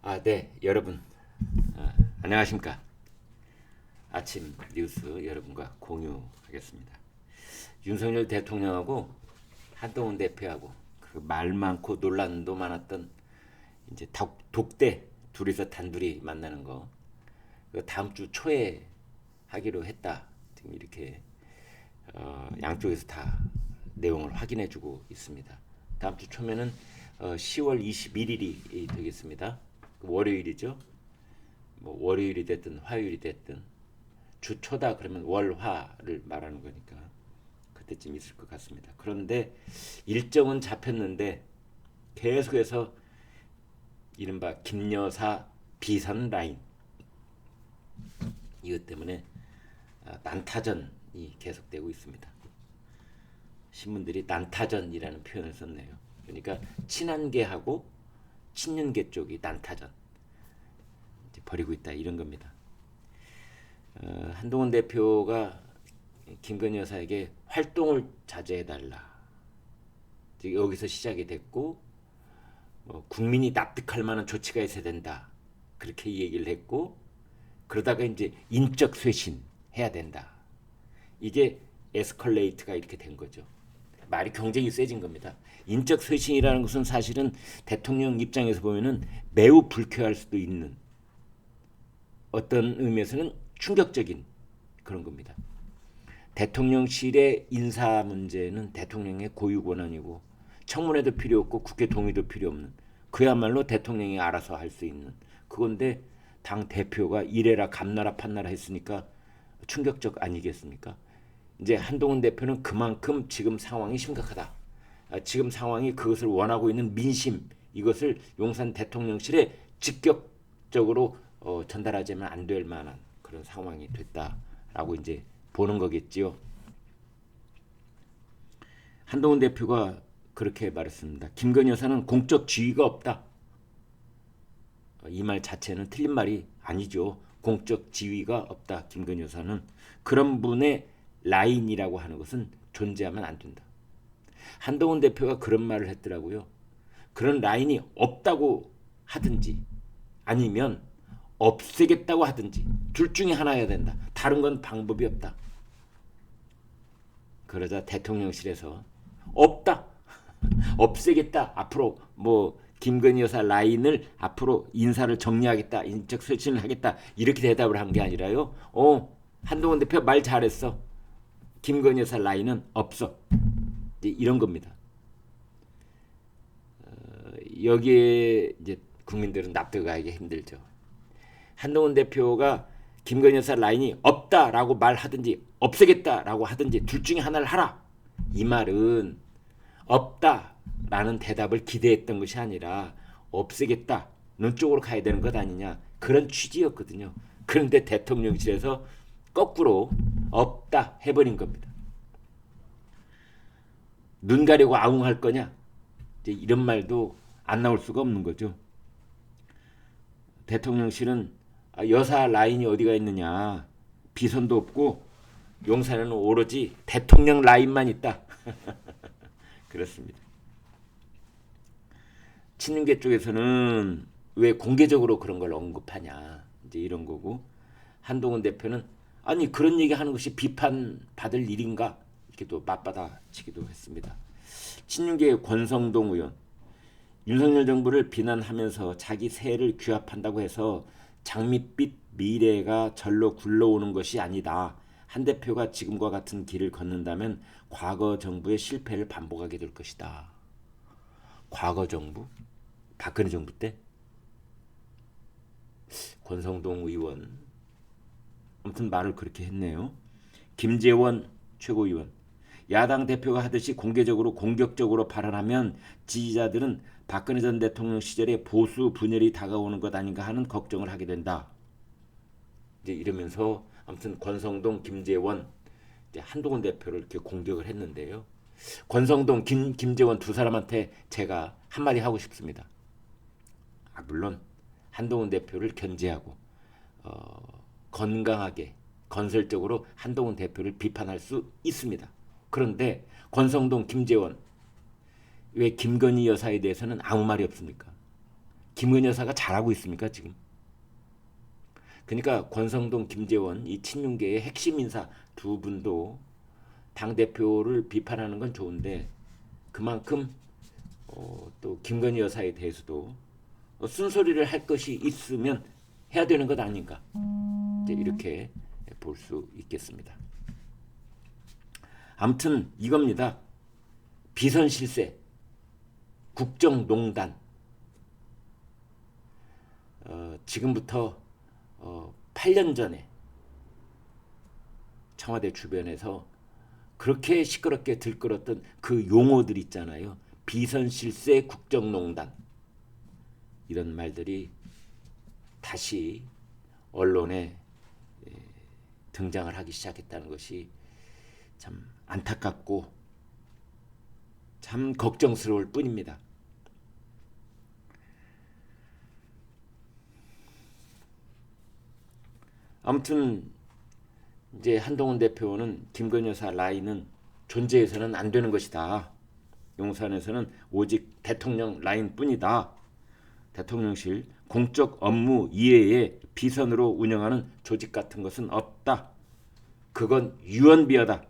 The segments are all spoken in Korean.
네, 여러분. 안녕하십니까. 아침 뉴스 여러분과 공유하겠습니다. 윤석열 대통령하고 한동훈 대표하고 그 말 많고 논란도 많았던 이제 독대 둘이서 단둘이 만나는 거, 그 다음 주 초에 하기로 했다. 지금 이렇게 양쪽에서 다 내용을 확인해주고 있습니다. 다음 주 초면은 10월 21일이 되겠습니다. 월요일이죠. 뭐 월요일이 됐든 화요일이 됐든 주 초다 그러면 월화를 말하는 거니까 그때쯤 있을 것 같습니다. 그런데 일정은 잡혔는데 계속해서 이른바 김여사 비선 라인 이것 때문에 난타전이 계속되고 있습니다. 신문들이 난타전이라는 표현을 썼네요. 그러니까 친한계하고 친윤계 쪽이 난타전 이제 벌이고 있다 이런 겁니다. 한동훈 대표가 김건희 여사에게 활동을 자제해달라. 여기서 시작이 됐고 국민이 납득할 만한 조치가 있어야 된다. 그렇게 얘기를 했고 그러다가 이제 인적 쇄신 해야 된다. 이게 에스컬레이트가 이렇게 된 거죠. 말이 굉장히 세진 겁니다. 인적 쇄신이라는 것은 사실은 대통령 입장에서 보면은 매우 불쾌할 수도 있는 어떤 의미에서는 충격적인 그런 겁니다. 대통령실의 인사 문제는 대통령의 고유 권한이고 청문회도 필요 없고 국회 동의도 필요 없는 그야말로 대통령이 알아서 할 수 있는 그건데 당 대표가 이래라 감나라 판나라 했으니까 충격적 아니겠습니까? 이제 한동훈 대표는 그만큼 지금 상황이 심각하다. 지금 상황이 그것을 원하고 있는 민심 이것을 용산 대통령실에 직접적으로 전달하자면 안 될 만한 그런 상황이 됐다라고 이제 보는 거겠지요. 한동훈 대표가 그렇게 말했습니다. 김건희 여사는 공적 지위가 없다. 이 말 자체는 틀린 말이 아니죠. 공적 지위가 없다. 김건희 여사는 그런 분의 라인이라고 하는 것은 존재하면 안 된다. 한동훈 대표가 그런 말을 했더라고요. 그런 라인이 없다고 하든지 아니면 없애겠다고 하든지 둘 중에 하나여야 된다. 다른 건 방법이 없다. 그러자 대통령실에서 없다. 없애겠다. 앞으로 뭐 김건희 여사 라인을 앞으로 인사를 정리하겠다. 인적 쇄신을 하겠다. 이렇게 대답을 한 게 아니라요. 한동훈 대표 말 잘했어. 김건희 여사 라인은 없어. 이제 이런 겁니다. 여기에 이제 국민들은 납득하기 힘들죠. 한동훈 대표가 김건희 여사 라인이 없다라고 말하든지 없애겠다라고 하든지 둘 중에 하나를 하라. 이 말은 없다라는 대답을 기대했던 것이 아니라 없애겠다는 쪽으로 가야 되는 것 아니냐 그런 취지였거든요. 그런데 대통령실에서 거꾸로 없다 해버린 겁니다. 눈 가리고 아웅할 거냐 이제 이런 말도 안 나올 수가 없는 거죠. 대통령실은 여사 라인이 어디가 있느냐 비선도 없고 용산에는 오로지 대통령 라인만 있다. 그렇습니다. 친윤계 쪽에서는 왜 공개적으로 그런 걸 언급하냐 이제 이런 거고 한동훈 대표는 아니 그런 얘기 하는 것이 비판받을 일인가 이렇게 또 맞받아치기도 했습니다. 친윤계의 권성동 의원 윤석열 정부를 비난하면서 자기 세를 규합한다고 해서 장밋빛 미래가 절로 굴러오는 것이 아니다. 한 대표가 지금과 같은 길을 걷는다면 과거 정부의 실패를 반복하게 될 것이다. 과거 정부? 박근혜 정부 때? 권성동 의원 아무튼 말을 그렇게 했네요. 김재원 최고위원 야당 대표가 하듯이 공개적으로 공격적으로 발언하면 지지자들은 박근혜 전 대통령 시절에 보수 분열이 다가오는 것 아닌가 하는 걱정을 하게 된다. 이제 이러면서 아무튼 권성동, 김재원, 이제 한동훈 대표를 이렇게 공격을 했는데요. 권성동, 김재원 두 사람한테 제가 한마디 하고 싶습니다. 물론 한동훈 대표를 견제하고 건강하게 건설적으로 한동훈 대표를 비판할 수 있습니다. 그런데 권성동, 김재원 왜 김건희 여사에 대해서는 아무 말이 없습니까? 김건희 여사가 잘하고 있습니까 지금? 그러니까 권성동, 김재원 이 친윤계의 핵심 인사 두 분도 당 대표를 비판하는 건 좋은데 그만큼 또 김건희 여사에 대해서도 쓴소리를 할 것이 있으면 해야 되는 것 아닌가, 이제 이렇게 볼 수 있겠습니다. 아무튼 이겁니다. 비선실세, 국정농단. 지금부터 8년 전에 청와대 주변에서 그렇게 시끄럽게 들끓었던 그 용어들 있잖아요. 비선실세, 국정농단. 이런 말들이 다시 언론에 등장을 하기 시작했다는 것이 참 안타깝고 참 걱정스러울 뿐입니다. 아무튼 이제 한동훈 대표는 김건희 여사 라인은 존재해서는 안 되는 것이다. 용산에서는 오직 대통령 라인뿐이다. 대통령실 공적 업무 이외에 비선으로 운영하는 조직 같은 것은 없다. 그건 유언비어다.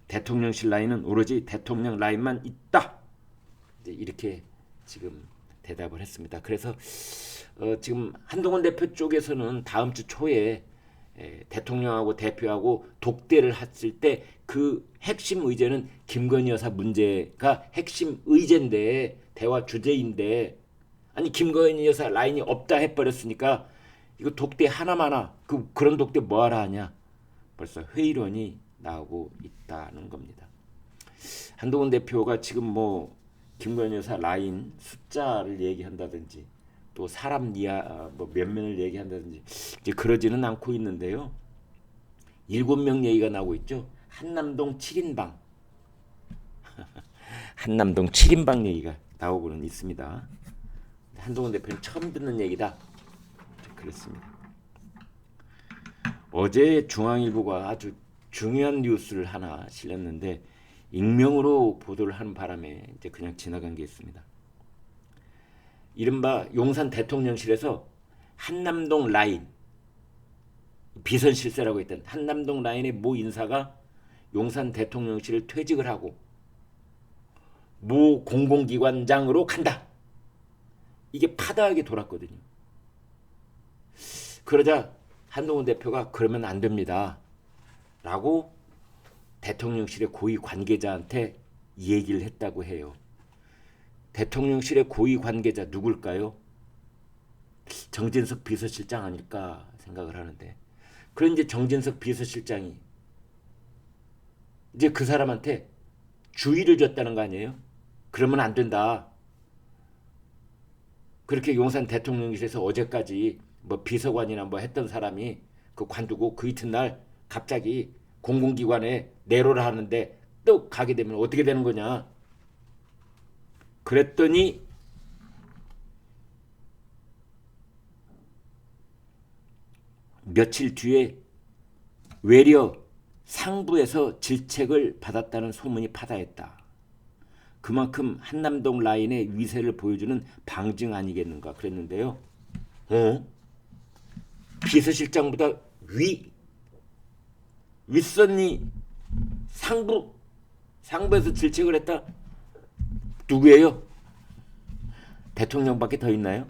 대통령실 라인은 오로지 대통령 라인만 있다. 이렇게 지금 대답을 했습니다. 그래서 지금 한동훈 대표 쪽에서는 다음 주 초에 대통령하고 대표하고 독대를 했을 때 그 핵심 의제는 김건희 여사 문제가 핵심 의제인데, 대화 주제인데, 아니 김건희 여사 라인이 없다 해버렸으니까 이거 독대 하나마나 그런 독대 뭐하러 하냐, 벌써 회의론이 나오고 있다는 겁니다. 한동훈 대표가 지금 뭐 김건희 여사 라인 숫자를 얘기한다든지 또 사람 몇 명을 얘기한다든지 이제 그러지는 않고 있는데요. 7명 얘기가 나오고 있죠. 한남동 7인방 한남동 7인방 얘기가 나오고는 있습니다. 한동훈 대표는 처음 듣는 얘기다, 그렇습니다. 어제 중앙일보가 아주 중요한 뉴스를 하나 실렸는데 익명으로 보도를 하는 바람에 이제 그냥 지나간 게 있습니다. 이른바 용산 대통령실에서 한남동 라인, 비선실세라고 했던 한남동 라인의 모 인사가 용산 대통령실을 퇴직을 하고 모 공공기관장으로 간다. 이게 파다하게 돌았거든요. 그러자 한동훈 대표가 그러면 안 됩니다 라고 대통령실의 고위 관계자한테 얘기를 했다고 해요. 대통령실의 고위 관계자 누굴까요? 정진석 비서실장 아닐까 생각을 하는데, 그런 이제 정진석 비서실장이 이제 그 사람한테 주의를 줬다는 거 아니에요? 그러면 안 된다. 그렇게 용산 대통령실에서 어제까지 뭐 비서관이나 뭐 했던 사람이 그 관두고 그 이튿날 갑자기 공공기관에 내로를 하는데 또 가게 되면 어떻게 되는 거냐. 그랬더니 며칠 뒤에 외려 상부에서 질책을 받았다는 소문이 파다했다. 그만큼 한남동 라인의 위세를 보여주는 방증 아니겠는가 그랬는데요. 비서실장보다 윗선이 상부에서 질책을 했다? 누구예요? 대통령밖에 더 있나요?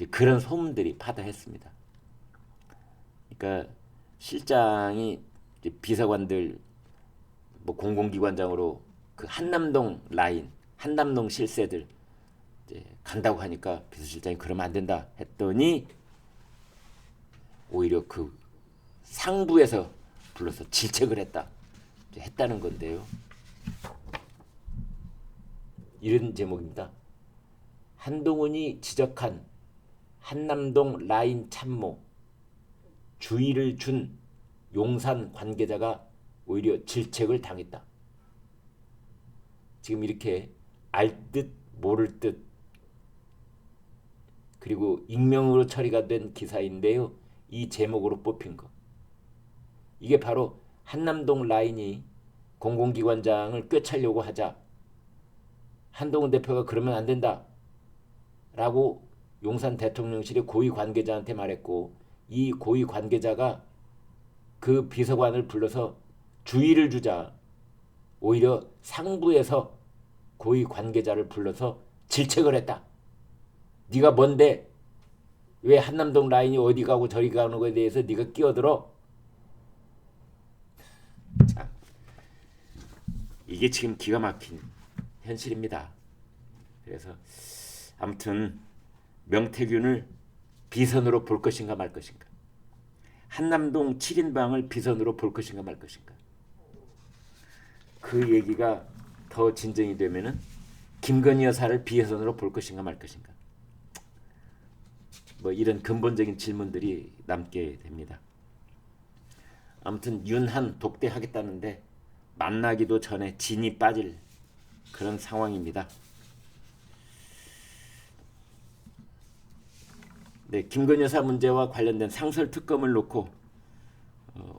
그런 소문들이 파다했습니다. 그러니까 실장이 비서관들 뭐 공공기관장으로 그 한남동 라인, 한남동 실세들 이제 간다고 하니까 비서실장이 그러면 안 된다 했더니 오히려 그 상부에서 불러서 질책을 했다는 건데요. 이런 제목입니다. 한동훈이 지적한 한남동 라인 참모, 주의를 준 용산 관계자가 오히려 질책을 당했다. 지금 이렇게 알듯 모를 듯 그리고 익명으로 처리가 된 기사인데요. 이 제목으로 뽑힌 거. 이게 바로 한남동 라인이 공공기관장을 꿰차려고 하자 한동훈 대표가 그러면 안 된다. 라고 용산 대통령실의 고위 관계자한테 말했고, 이 고위 관계자가 그 비서관을 불러서 주의를 주자 오히려 상부에서 고위 관계자를 불러서 질책을 했다. 네가 뭔데 왜 한남동 라인이 어디 가고 저리 가는 거에 대해서 네가 끼어들어? 참, 이게 지금 기가 막힌 현실입니다. 그래서 아무튼 명태균을 비선으로 볼 것인가 말 것인가, 한남동 7인방을 비선으로 볼 것인가 말 것인가, 그 얘기가 더 진정이 되면은 김건희 여사를 비선으로 볼 것인가 말 것인가, 뭐 이런 근본적인 질문들이 남게 됩니다. 아무튼 윤한 독대하겠다는데 만나기도 전에 진이 빠질 그런 상황입니다. 네, 김건희 여사 문제와 관련된 상설 특검을 놓고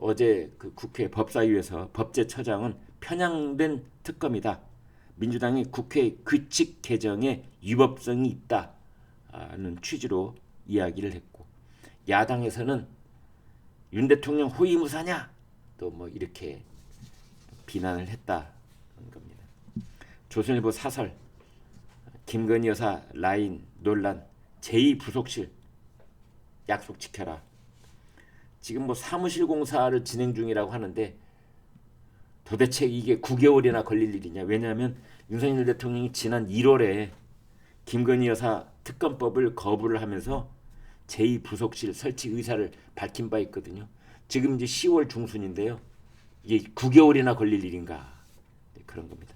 어제 그 국회 법사위에서 법제처장은 편향된 특검이다, 민주당이 국회 규칙 개정에 위법성이 있다는 취지로 이야기를 했고, 야당에서는 윤 대통령 호위무사냐 또 뭐 이렇게 비난을 했다는 겁니다. 조선일보 사설 김건희 여사 라인 논란 제2부속실 약속 지켜라. 지금 뭐 사무실 공사를 진행 중이라고 하는데 도대체 이게 9개월이나 걸릴 일이냐. 왜냐하면 윤석열 대통령이 지난 1월에 김건희 여사 특검법을 거부를 하면서 제2부속실 설치 의사를 밝힌 바 있거든요. 지금 이제 10월 중순인데요. 이게 9개월이나 걸릴 일인가, 그런 겁니다.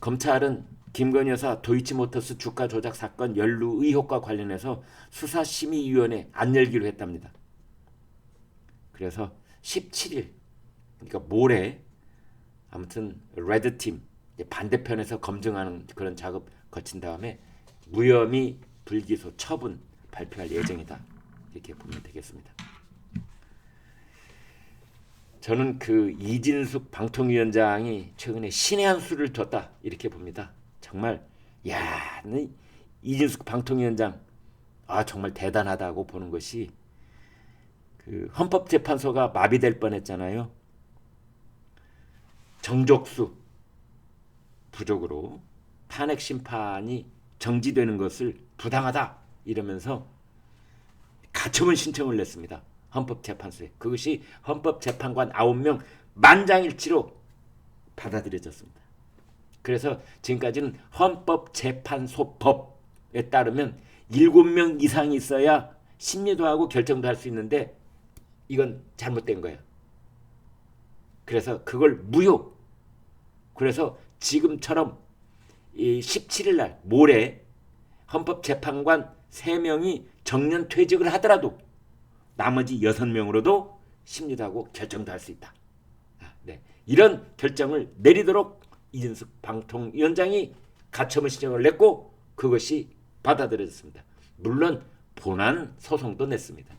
검찰은 김건희 여사 도이치모터스 주가 조작 사건 연루 의혹과 관련해서 수사심의위원회 안 열기로 했답니다. 그래서 17일, 그러니까 모레 아무튼 레드팀 반대편에서 검증하는 그런 작업 거친 다음에 무혐의 불기소 처분 발표할 예정이다, 이렇게 보면 되겠습니다. 저는 그 이진숙 방통위원장이 최근에 신의 한 수를 뒀다, 이렇게 봅니다. 정말 야, 이진숙 방통위원장 정말 대단하다고 보는 것이, 그 헌법재판소가 마비될 뻔했잖아요. 정족수 부족으로 탄핵 심판이 정지되는 것을 부당하다 이러면서 가처분 신청을 냈습니다. 헌법재판소에. 그것이 헌법재판관 9명 만장일치로 받아들여졌습니다. 그래서 지금까지는 헌법재판소법에 따르면 7명 이상이 있어야 심리도 하고 결정도 할 수 있는데 이건 잘못된 거예요. 그래서 그걸 무효. 그래서 지금처럼 17일 날 모레 헌법재판관 3명이 정년 퇴직을 하더라도 나머지 6명으로도 심리도 하고 결정도 할 수 있다. 네. 이런 결정을 내리도록 이진숙 방통위원장이 가처분 신청을 냈고 그것이 받아들여졌습니다. 물론 본안 소송도 냈습니다.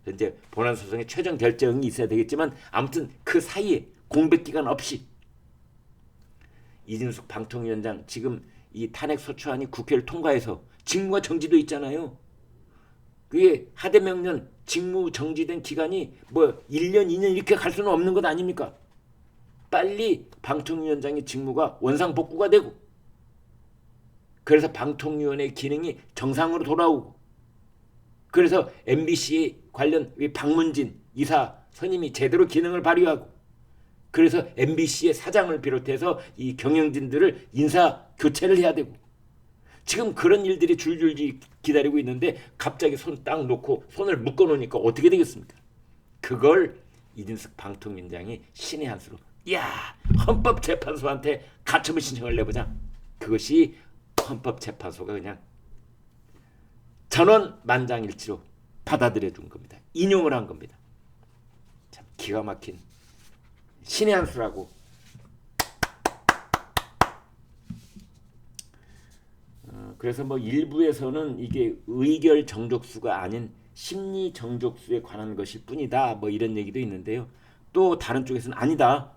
이제 본안 소송의 최종 결정이 있어야 되겠지만 아무튼 그 사이에 공백 기간 없이 이진숙 방통위원장 지금 이 탄핵 소추안이 국회를 통과해서 직무가 정지돼 있잖아요. 그게 하대명년 직무 정지된 기간이 뭐 1년, 2년 이렇게 갈 수는 없는 것 아닙니까? 빨리 방통위원장의 직무가 원상복구가 되고, 그래서 방통위원회 기능이 정상으로 돌아오고, 그래서 MBC 관련 박문진 이사 선임이 제대로 기능을 발휘하고, 그래서 MBC의 사장을 비롯해서 이 경영진들을 인사 교체를 해야 되고, 지금 그런 일들이 줄줄이 기다리고 있는데 갑자기 손 딱 놓고 손을 묶어 놓으니까 어떻게 되겠습니까? 그걸 이진숙 방통위원장이 신의 한 수로 헌법재판소한테 가처분 신청을 내보자. 그것이 헌법재판소가 그냥 전원 만장일치로 받아들여 준 겁니다. 인용을 한 겁니다. 참 기가 막힌 신의 한 수라고. 그래서 뭐 일부에서는 이게 의결 정족수가 아닌 심리 정족수에 관한 것일 뿐이다, 뭐 이런 얘기도 있는데요. 또 다른 쪽에서는 아니다.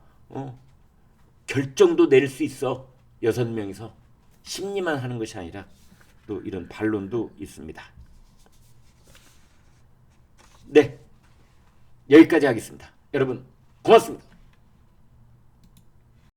결정도 내릴 수 있어. 6명이서 심리만 하는 것이 아니라 또 이런 반론도 있습니다. 네, 여기까지 하겠습니다. 여러분 고맙습니다.